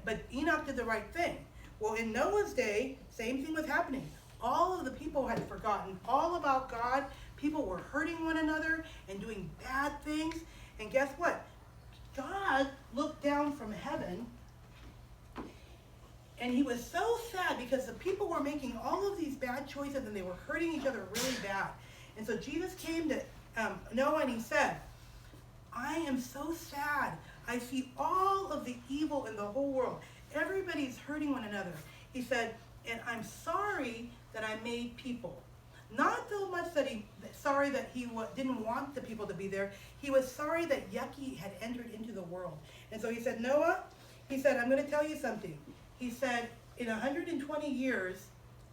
But Enoch did the right thing. Well, in Noah's day, same thing was happening. All of the people had forgotten all about God. People were hurting one another and doing bad things. And guess what? God looked down from heaven, and he was so sad because the people were making all of these bad choices and they were hurting each other really bad. And so Jesus came to Noah and he said, I am so sad. I see all of the evil in the whole world. Everybody's hurting one another. He said, and I'm sorry that I made people. Not so much that sorry that he didn't want the people to be there. He was sorry that Yucky had entered into the world. And so he said, Noah, he said, I'm going to tell you something. He said, in 120 years,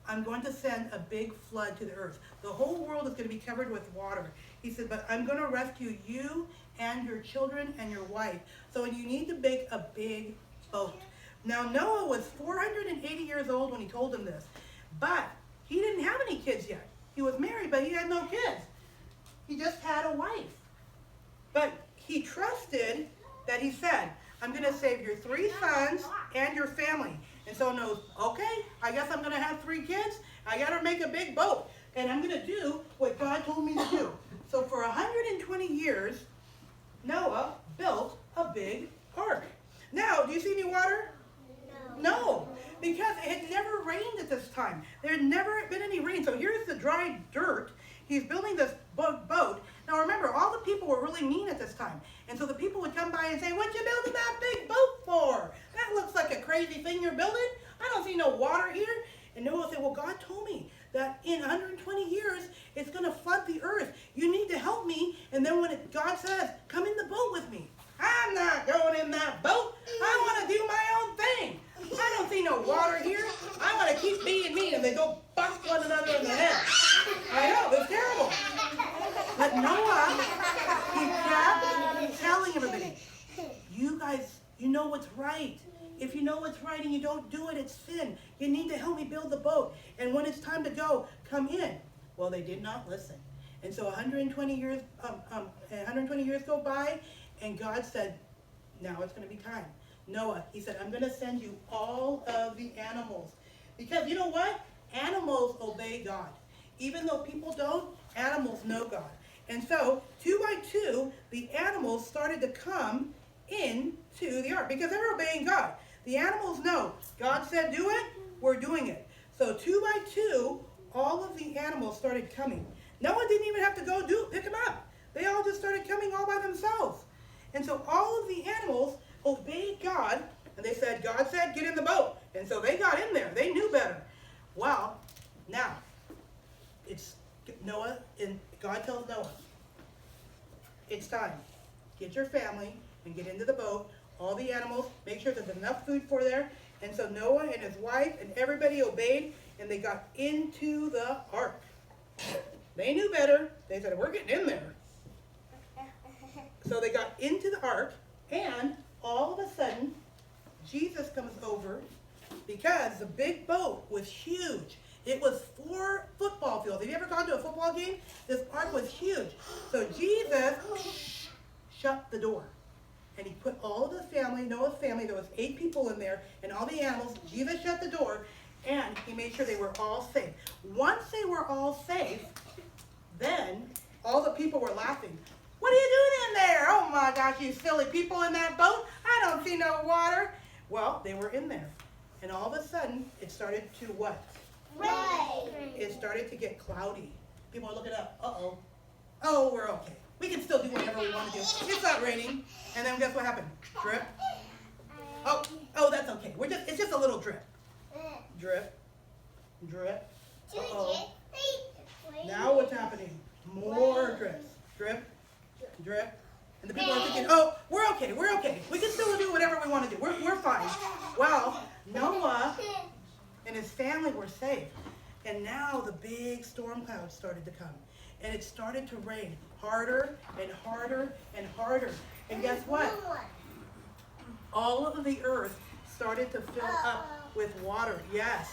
I'm going to send a big flood to the earth. The whole world is going to be covered with water. He said, but I'm going to rescue you and your children and your wife. So you need to make a big boat. Now, Noah was 480 years old when he told him this. But he didn't have any kids yet. He was married, but he had no kids. He just had a wife. But he trusted that he said, I'm going to save your 3 sons and your family. And so knows, okay, I guess I'm going to have 3 kids. I got to make a big boat. And I'm going to do what God told me to do. So for 120 years, Noah built a big ark. Now, do you see any water? No, because it had never rained at this time. There had never been any rain. So here's the dry dirt. He's building this boat. Now remember, all the people were really mean at this time. And so the people would come by and say, what you building that big boat for? That looks like a crazy thing you're building. I don't see no water here. And Noah said, well, God told me that in 120 years, it's going to flood the earth. You need to help me. And then when God says, come in the boat with me. I'm not going in that boat. I want to do my own thing. I don't see no water here. I want to keep being me. And they go bust one another in the head. I know, it's terrible. But Noah, he kept telling everybody, you guys, you know what's right. If you know what's right and you don't do it, it's sin. You need to help me build the boat. And when it's time to go, come in. Well, they did not listen. And so 120 years go by, and God said, now it's going to be time. Noah, he said, I'm going to send you all of the animals. Because you know what? Animals obey God. Even though people don't, animals know God. And so, 2 by 2, the animals started to come into the ark because they're obeying God. The animals know. God said do it, we're doing it. So 2 by 2, all of the animals started coming. Noah didn't even have to go pick them up. They all just started coming all by themselves. And so all of the animals obeyed God, and they said, God said, get in the boat. And so they got in there. They knew better. Well, now, it's Noah, and God tells Noah, it's time. Get your family and get into the boat. All the animals, make sure there's enough food for there. And so Noah and his wife and everybody obeyed, and they got into the ark. They knew better. They said, we're getting in there. So they got into the ark, and all of a sudden, Jesus comes over because the big boat was huge. It was 4 football fields. Have you ever gone to a football game? This ark was huge. So Jesus shut the door. And he put all of the family, Noah's family, there was 8 people in there, and all the animals. Jesus shut the door, and he made sure they were all safe. Once they were all safe, then all the people were laughing. What are you doing in there? Oh my gosh, you silly people in that boat. I don't see no water. Well, they were in there. And all of a sudden, it started to what? Rain. It started to get cloudy. People are looking up. Uh-oh. Oh, we're okay. We can still do whatever we want to do. It's not raining. And then guess what happened? Drip. Oh, that's okay. It's just a little drip. Drip. Drip. Uh-oh. Now what's happening? More drips. Drip. Drip. And the people are thinking, oh, we're okay. We can still do whatever we want to do. We're fine. Well, Noah and his family were safe. And now the big storm clouds started to come. And it started to rain harder and harder and harder. And guess what? All of the earth started to fill up with water. Yes.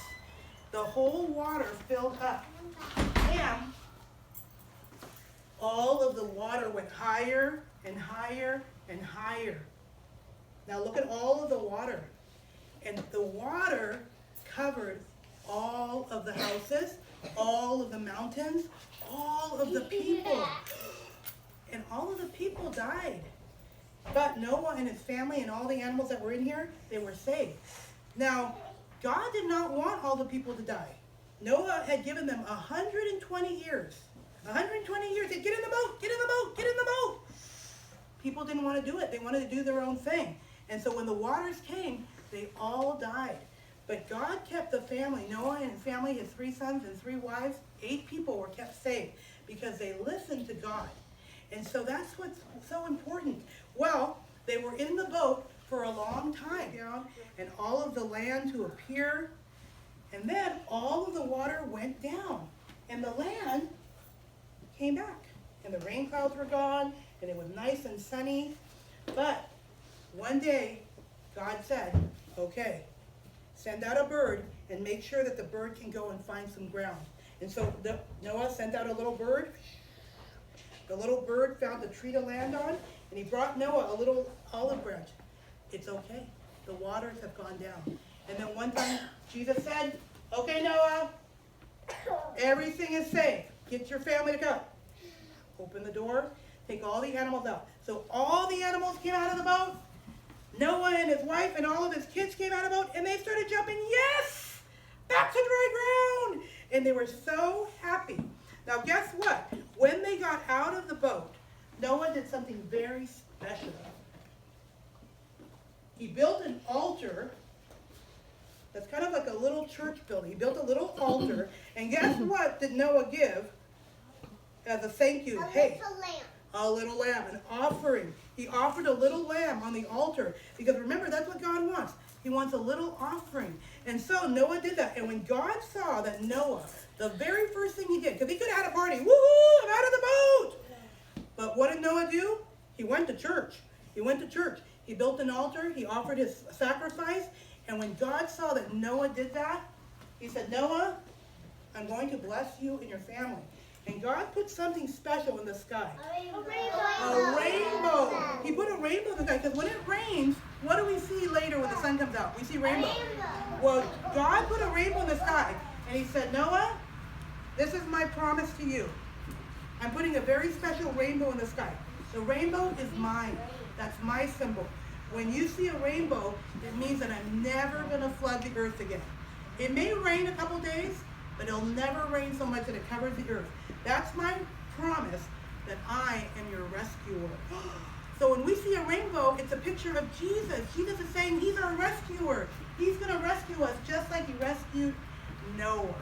The whole water filled up. And all of the water went higher and higher and higher. Now look at all of the water. And the water covered all of the houses, all of the mountains, all of the people. And all of the people died. But Noah and his family and all the animals that were in here, they were saved. Now, God did not want all the people to die. Noah had given them 120 years. 120 years. They get in the boat, get in the boat, get in the boat. People didn't want to do it. They wanted to do their own thing. And so when the waters came, they all died. But God kept the family, Noah and his family, his 3 sons and 3 wives, 8 people were kept saved because they listened to God. And so that's what's so important. Well, they were in the boat for a long time, and all of the land to appear, and then all of the water went down, and the land came back, and the rain clouds were gone, and it was nice and sunny. But one day, God said, okay, send out a bird and make sure that the bird can go and find some ground. And so Noah sent out a little bird. The little bird found a tree to land on, and he brought Noah a little olive branch. It's okay. The waters have gone down. And then one time, Jesus said, okay, Noah, everything is safe. Get your family to come. Open the door. Take all the animals out. So all the animals came out of the boat. Noah and his wife and all of his kids came out of the boat, and they started jumping, yes, back to dry ground. And they were so happy. Now, guess what? When they got out of the boat, Noah did something very special. He built an altar that's kind of like a little church building. He built a little altar, and guess what did Noah give as a thank you? A little lamb, an offering. He offered a little lamb on the altar, because remember, that's what God wants. He wants a little offering. And so Noah did that. And when God saw that Noah, the very first thing he did, because he could have had a party, woohoo, I'm out of the boat. But what did Noah do? He went to church. He went to church. He built an altar. He offered his sacrifice. And when God saw that Noah did that, he said, Noah, I'm going to bless you and your family. And God put something special in the sky. A rainbow. He put a rainbow in the sky, because when it rains, what do we see later when the sun comes out? We see rainbow. Well, God put a rainbow in the sky, and he said, Noah, this is my promise to you. I'm putting a very special rainbow in the sky. The rainbow is mine. That's my symbol. When you see a rainbow, it means that I'm never going to flood the earth again. It may rain a couple days, but it'll never rain so much that it covers the earth. That's my promise that I am your rescuer. So when we see a rainbow, it's a picture of Jesus. Jesus is saying he's our rescuer. He's going to rescue us just like he rescued Noah.